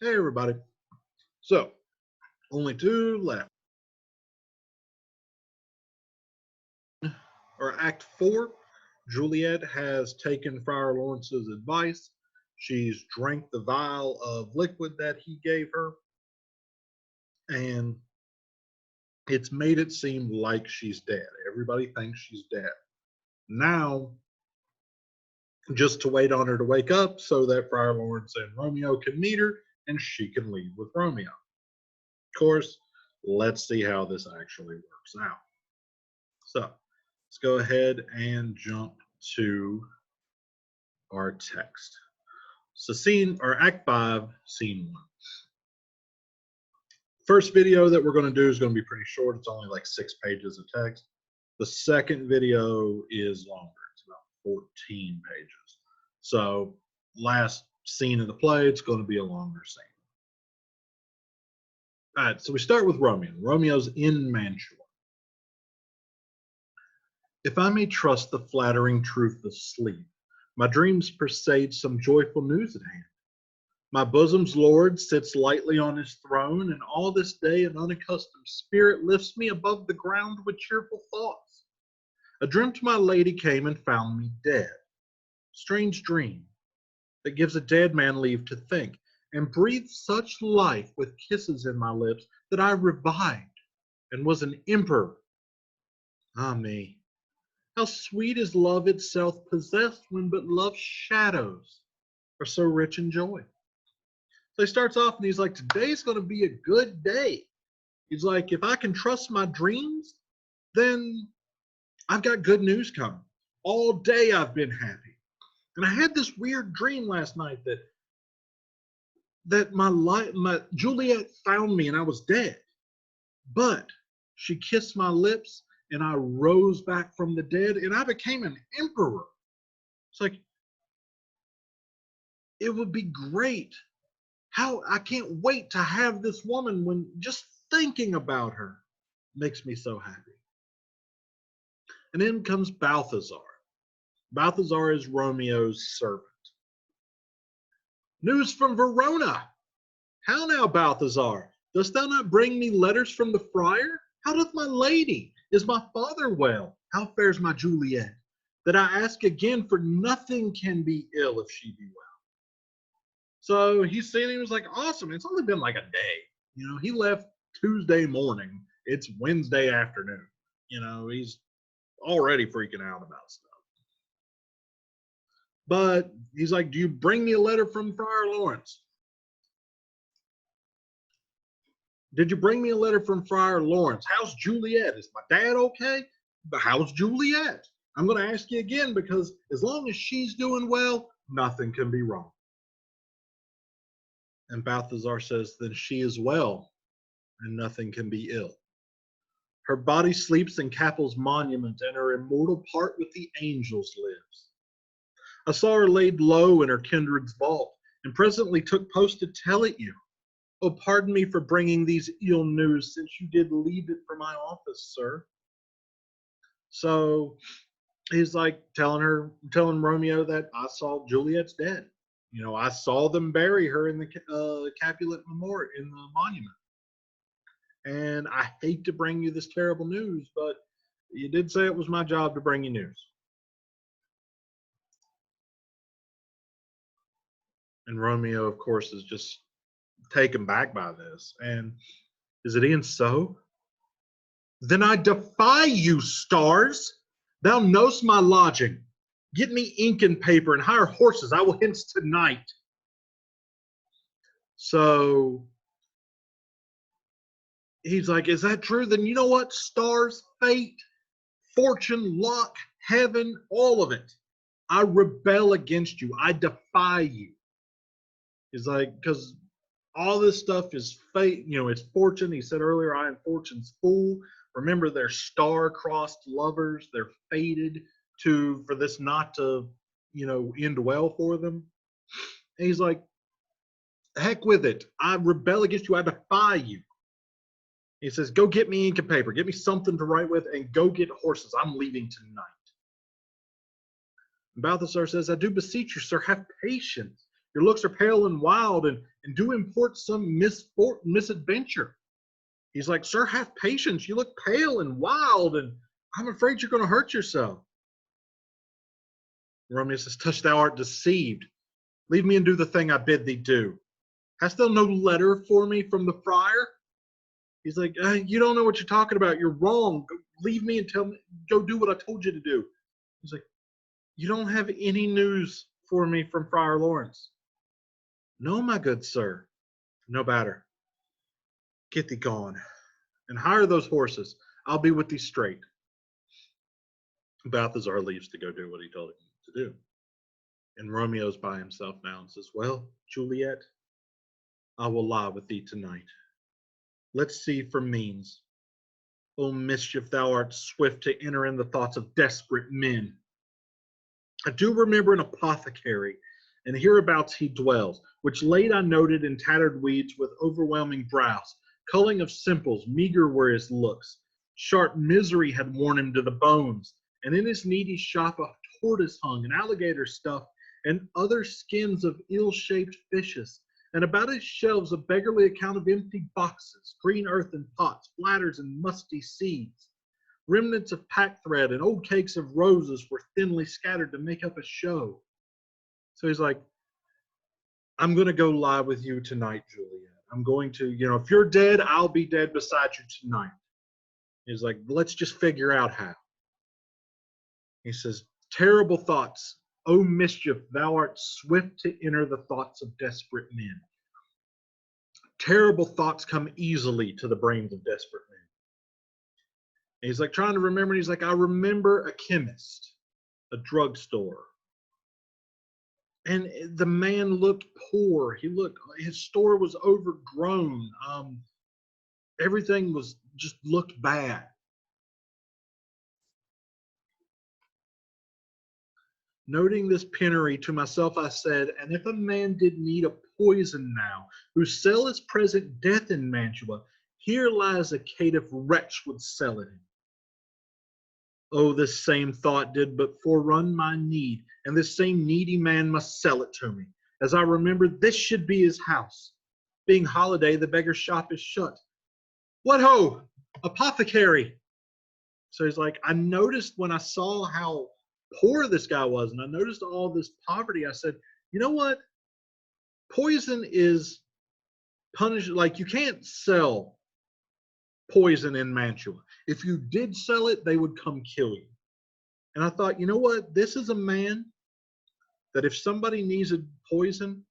Hey, everybody. So, only two left. Or Act 4. Juliet has taken Friar Lawrence's advice. She's drank the vial of liquid that he gave her, and it's made it seem like she's dead. Everybody thinks she's dead. Now, just to wait on her to wake up so that Friar Lawrence and Romeo can meet her and she can leave with Romeo. Of course, let's see how this actually works out. So, let's go ahead and jump to our text. So scene or act 5, scene 1. First video that we're going to do is going to be pretty short. It's only like 6 pages of text. The second video is longer. It's about 14 pages. So last scene of the play, it's going to be a longer scene. All right, so we start with Romeo. Romeo's in Mantua. If I may trust the flattering truth of sleep, my dreams presage some joyful news at hand. My bosom's lord sits lightly on his throne, and all this day an unaccustomed spirit lifts me above the ground with cheerful thoughts. A dreamt my lady came and found me dead. Strange dream, that gives a dead man leave to think, and breathes such life with kisses in my lips that I revived, and was an emperor. Ah me, how sweet is love itself possessed when but love's shadows are so rich in joy. So he starts off and he's like, today's going to be a good day. He's like, if I can trust my dreams, then I've got good news coming. All day I've been happy. And I had this weird dream last night that my Juliet found me and I was dead. But she kissed my lips and I rose back from the dead and I became an emperor. It's like, it would be great. How I can't wait to have this woman when just thinking about her makes me so happy. And then comes Balthazar. Balthazar is Romeo's servant. News from Verona. How now, Balthazar? Dost thou not bring me letters from the friar? How doth my lady? Is my father well? How fares my Juliet? That I ask again, for nothing can be ill if she be well. So he's saying, he was like, awesome. It's only been like a day. You know, he left Tuesday morning. It's Wednesday afternoon. You know, he's already freaking out about stuff. But he's like, do you bring me a letter from Friar Lawrence? Did you bring me a letter from Friar Lawrence? How's Juliet? Is my dad okay? But how's Juliet? I'm going to ask you again because as long as she's doing well, nothing can be wrong. And Balthazar says, then she is well, and nothing can be ill. Her body sleeps in Capel's monument, and her immortal part with the angels lives. I saw her laid low in her kindred's vault, and presently took post to tell it you. Oh, pardon me for bringing these ill news, since you did leave it for my office, sir. So he's like telling Romeo that I saw Juliet's dead. You know, I saw them bury her in the Capulet Memorial, in the monument. And I hate to bring you this terrible news, but you did say it was my job to bring you news. And Romeo, of course, is just taken back by this. And is it e'en so? Then I defy you, stars. Thou know'st my lodging. Get me ink and paper and hire horses. I will hence tonight. So he's like, is that true? Then you know what? Stars, fate, fortune, luck, heaven, all of it. I rebel against you. I defy you. He's like, because all this stuff is fate, you know, it's fortune. He said earlier, I am fortune's fool. Remember, they're star-crossed lovers. They're fated for this not to, you know, end well for them. And he's like, heck with it. I rebel against you. I defy you. He says, go get me ink and paper. Get me something to write with and go get horses. I'm leaving tonight. And Balthasar says, I do beseech you, sir, have patience. Your looks are pale and wild and do import some misadventure. He's like, sir, have patience. You look pale and wild, and I'm afraid you're going to hurt yourself. Romeo says, touch, thou art deceived. Leave me and do the thing I bid thee do. Hast thou no letter for me from the friar? He's like, you don't know what you're talking about. You're wrong. Leave me and tell me, go do what I told you to do. He's like, you don't have any news for me from Friar Lawrence? No, my good sir. No matter. Get thee gone and hire those horses. I'll be with thee straight. Balthazar leaves to go do what he told him to do. And Romeo's by himself now and says, well, Juliet, I will lie with thee tonight. Let's see for means. O mischief, thou art swift to enter in the thoughts of desperate men. I do remember an apothecary, and hereabouts he dwells, which late I noted in tattered weeds with overwhelming brows, culling of simples, meager were his looks. Sharp misery had worn him to the bones, and in his needy shop a tortoise hung, an alligator stuffed, and other skins of ill-shaped fishes. And about his shelves a beggarly account of empty boxes, green earthen pots, bladders, and musty seeds. Remnants of pack thread and old cakes of roses were thinly scattered to make up a show. So he's like, I'm going to go lie with you tonight, Juliet. I'm going to, if you're dead, I'll be dead beside you tonight. He's like, let's just figure out how. He says, terrible thoughts, O mischief, thou art swift to enter the thoughts of desperate men. Terrible thoughts come easily to the brains of desperate men. And he's like trying to remember, and he's like, I remember a chemist, a drugstore. And the man looked poor. His store was overgrown. Everything just looked bad. Noting this penury, to myself I said, and if a man did need a poison now, whose sell is present death in Mantua, here lies a caitiff wretch would sell it. Oh, this same thought did but forerun my need, and this same needy man must sell it to me. As I remembered, this should be his house. Being holiday, the beggar's shop is shut. What ho! Apothecary! So he's like, I noticed when I saw how poor this guy was, and I noticed all this poverty, I said, you know what? Poison is punished. Like, you can't sell poison in Mantua. If you did sell it, they would come kill you. And I thought, you know what? This is a man that if somebody needs a poison,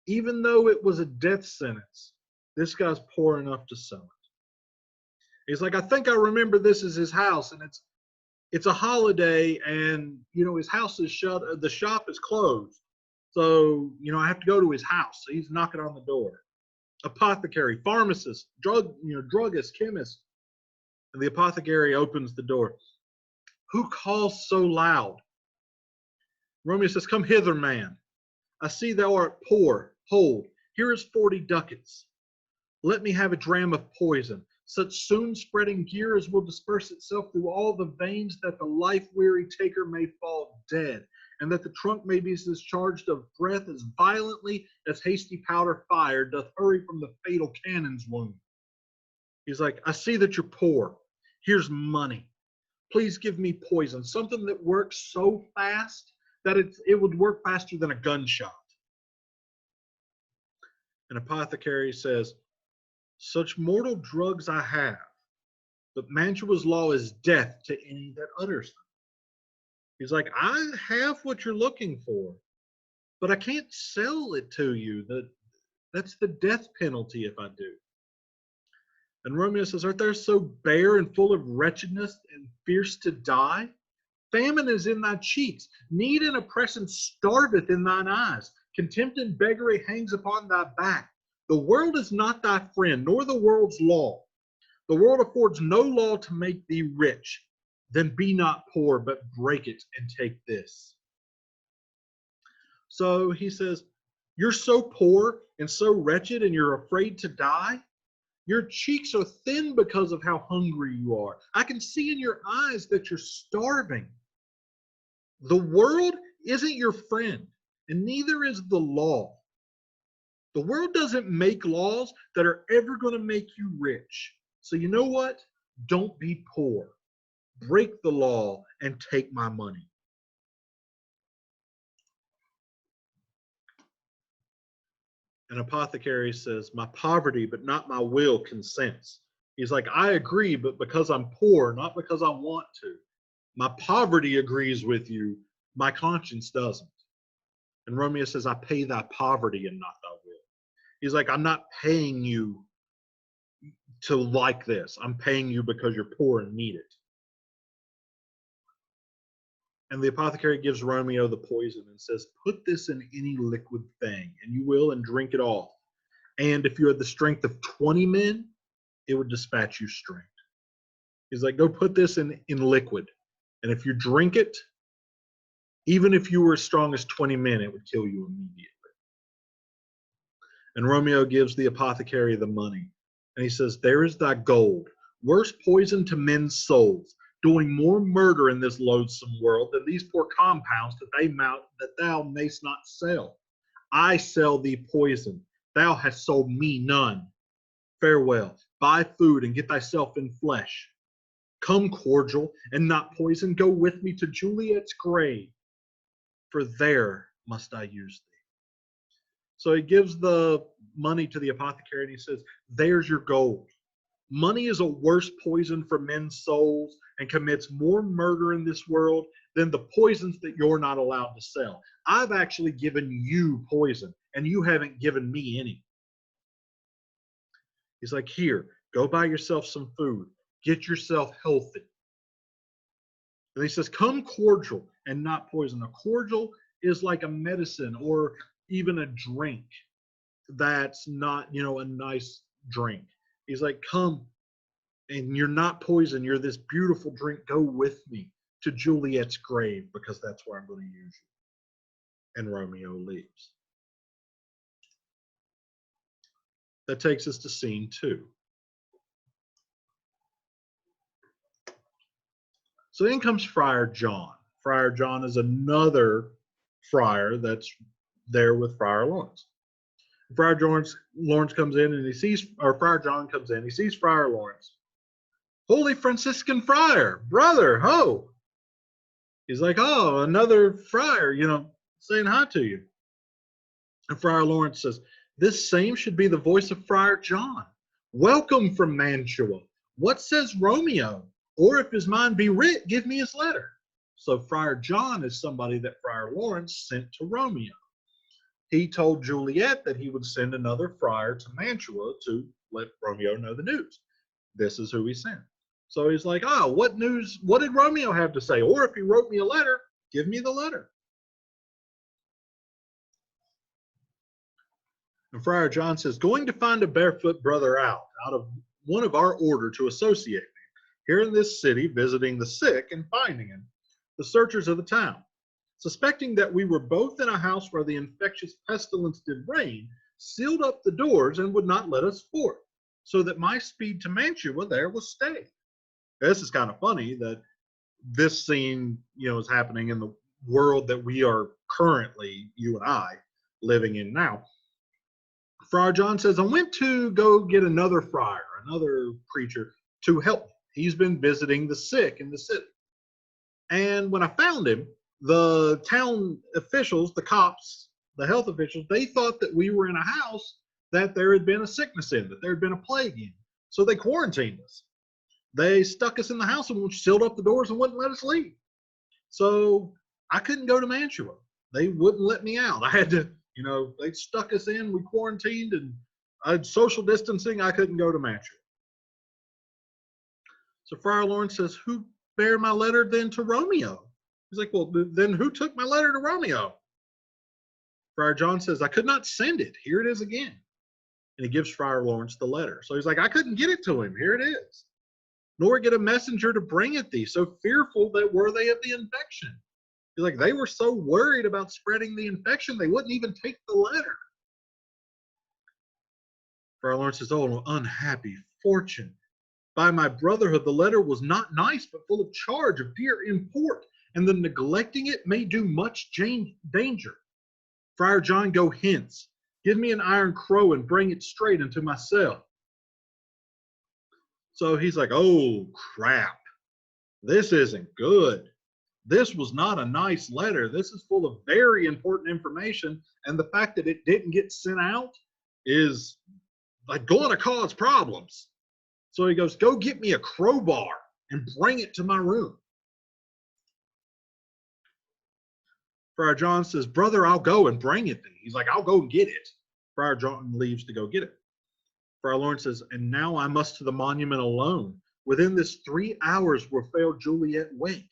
even though it was a death sentence, this guy's poor enough to sell it. He's like, I think I remember this is his house, and it's a holiday, and his house is shut, the shop is closed. So, I have to go to his house. So he's knocking on the door. Apothecary, pharmacist, druggist, chemist. And the apothecary opens the door. Who calls so loud? Romeo says, come hither, man. I see thou art poor. Hold, here is 40 ducats. Let me have a dram of poison, such soon spreading gear as will disperse itself through all the veins, that the life-weary taker may fall dead, and that the trunk may be discharged of breath as violently as hasty powder fire doth hurry from the fatal cannon's wound. He's like, I see that you're poor. Here's money. Please give me poison, something that works so fast that it would work faster than a gunshot. An apothecary says, such mortal drugs I have, but Mantua's law is death to any that utters them. He's like, I have what you're looking for, but I can't sell it to you. That's the death penalty if I do. And Romeo says, art thou so bare and full of wretchedness and fierce to die? Famine is in thy cheeks, need and oppression starveth in thine eyes, contempt and beggary hangs upon thy back. The world is not thy friend, nor the world's law. The world affords no law to make thee rich. Then be not poor, but break it and take this. So he says, you're so poor and so wretched and you're afraid to die? Your cheeks are thin because of how hungry you are. I can see in your eyes that you're starving. The world isn't your friend, and neither is the law. The world doesn't make laws that are ever going to make you rich. So you know what? Don't be poor. Break the law and take my money. An apothecary says, my poverty, but not my will, consents. He's like, I agree, but because I'm poor, not because I want to. My poverty agrees with you. My conscience doesn't. And Romeo says, I pay thy poverty and not thy will. He's like, I'm not paying you to like this. I'm paying you because you're poor and need it. And the apothecary gives Romeo the poison and says, put this in any liquid thing, and you will, and drink it off. And if you had the strength of 20 men, it would dispatch you straight. He's like, go put this in liquid. And if you drink it, even if you were as strong as 20 men, it would kill you immediately. And Romeo gives the apothecary the money. And he says, there is thy gold, worse poison to men's souls, doing more murder in this loathsome world than these poor compounds that thou mayst not sell. I sell thee poison. Thou hast sold me none. Farewell. Buy food and get thyself in flesh. Come, cordial, and not poison, go with me to Juliet's grave, for there must I use thee. So he gives the money to the apothecary and he says, there's your gold. Money is a worse poison for men's souls and commits more murder in this world than the poisons that you're not allowed to sell. I've actually given you poison and you haven't given me any. He's like, here, go buy yourself some food. Get yourself healthy. And he says, come cordial and not poison. A cordial is like a medicine or even a drink that's not, a nice drink. He's like, come, and you're not poison. You're this beautiful drink. Go with me to Juliet's grave because that's where I'm going to use you. And Romeo leaves. That takes us to scene 2. So in comes Friar John. Friar John is another friar that's there with Friar Lawrence. Friar Lawrence comes in and he sees, or Friar John comes in, he sees Friar Lawrence. Holy Franciscan friar, brother, ho. He's like, oh, another friar, saying hi to you. And Friar Lawrence says, this same should be the voice of Friar John. Welcome from Mantua. What says Romeo? Or if his mind be writ, give me his letter. So Friar John is somebody that Friar Lawrence sent to Romeo. He told Juliet that he would send another friar to Mantua to let Romeo know the news. This is who he sent. So he's like, oh, what news? What did Romeo have to say? Or if he wrote me a letter, give me the letter. And Friar John says, going to find a barefoot brother out of one of our order to associate me, here in this city, visiting the sick and finding him, the searchers of the town. Suspecting that we were both in a house where the infectious pestilence did reign, sealed up the doors and would not let us forth, so that my speed to Mantua there was stayed. This is kind of funny that this scene, is happening in the world that we are currently, you and I, living in now. Friar John says, I went to go get another friar, another preacher, to help me. He's been visiting the sick in the city. And when I found him, the town officials, the cops, the health officials, they thought that we were in a house that there had been a sickness in, that there had been a plague in. So they quarantined us. They stuck us in the house and sealed up the doors and wouldn't let us leave. So I couldn't go to Mantua. They wouldn't let me out. I had to, they stuck us in, we quarantined, and social distancing, I couldn't go to Mantua. So Friar Lawrence says, who bare my letter then to Romeo? He's like, well, then who took my letter to Romeo? Friar John says, I could not send it. Here it is again. And he gives Friar Lawrence the letter. So he's like, I couldn't get it to him. Here it is. Nor get a messenger to bring it thee. So fearful that were they of the infection. He's like, they were so worried about spreading the infection, they wouldn't even take the letter. Friar Lawrence says, oh, unhappy fortune. By my brotherhood, the letter was not nice, but full of charge of dear import, and the neglecting it may do much danger. Friar John, go hence. Give me an iron crow and bring it straight into my cell. So he's like, oh, crap. This isn't good. This was not a nice letter. This is full of very important information. And the fact that it didn't get sent out is like going to cause problems. So he goes, go get me a crowbar and bring it to my room. Friar John says, brother, I'll go and bring it. He's like, I'll go and get it. Friar John leaves to go get it. Friar Lawrence says, and now I must to the monument alone. Within this 3 hours will fail Juliet wake.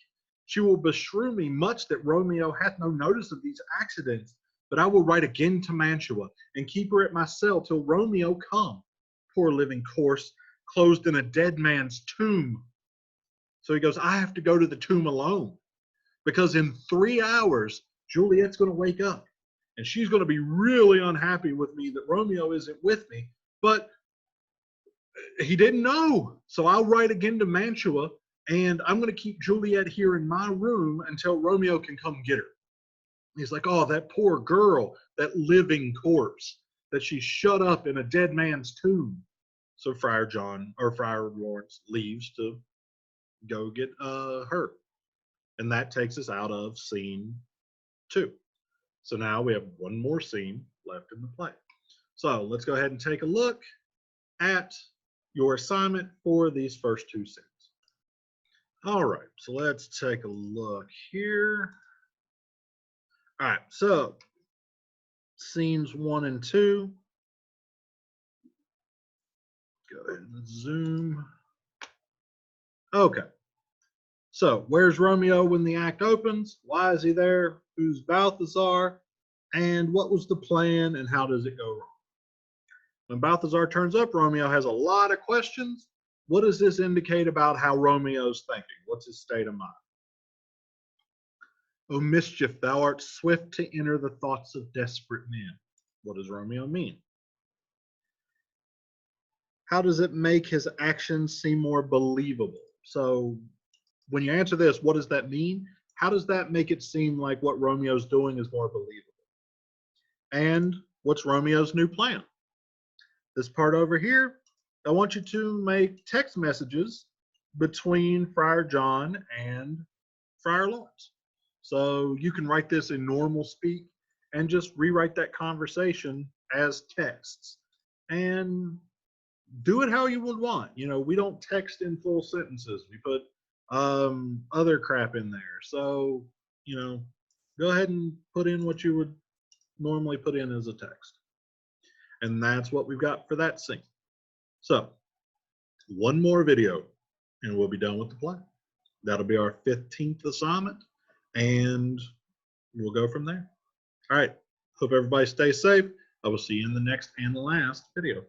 She will beshrew me much that Romeo hath no notice of these accidents, but I will write again to Mantua, and keep her at my cell till Romeo come. Poor living corse, closed in a dead man's tomb. So he goes, I have to go to the tomb alone, because in 3 hours, Juliet's going to wake up, and she's going to be really unhappy with me that Romeo isn't with me, but he didn't know. So I'll write again to Mantua, and I'm going to keep Juliet here in my room until Romeo can come get her. He's like, oh, that poor girl, that living corpse, that she's shut up in a dead man's tomb. So Friar Lawrence leaves to go get her. And that takes us out of scene 2. So now we have one more scene left in the play. So let's go ahead and take a look at your assignment for these first 2 scenes. All right, so let's take a look here. All right, so scenes 1 and 2. Go ahead and zoom. Okay. So where's Romeo when the act opens? Why is he there? Who's Balthazar? And what was the plan and how does it go wrong? When Balthazar turns up, Romeo has a lot of questions. What does this indicate about how Romeo's thinking? What's his state of mind? O mischief, thou art swift to enter the thoughts of desperate men. What does Romeo mean? How does it make his actions seem more believable? So when you answer this, what does that mean? How does that make it seem like what Romeo's doing is more believable? And what's Romeo's new plan? This part over here, I want you to make text messages between Friar John and Friar Lawrence. So you can write this in normal speak and just rewrite that conversation as texts and do it how you would want. You know, we don't text in full sentences. We put other crap in there. So, you know, go ahead and put in what you would normally put in as a text. And that's what we've got for that scene. So, one more video and we'll be done with the play. That'll be our 15th assignment and we'll go from there. All right. Hope everybody stays safe. I will see you in the next and the last video.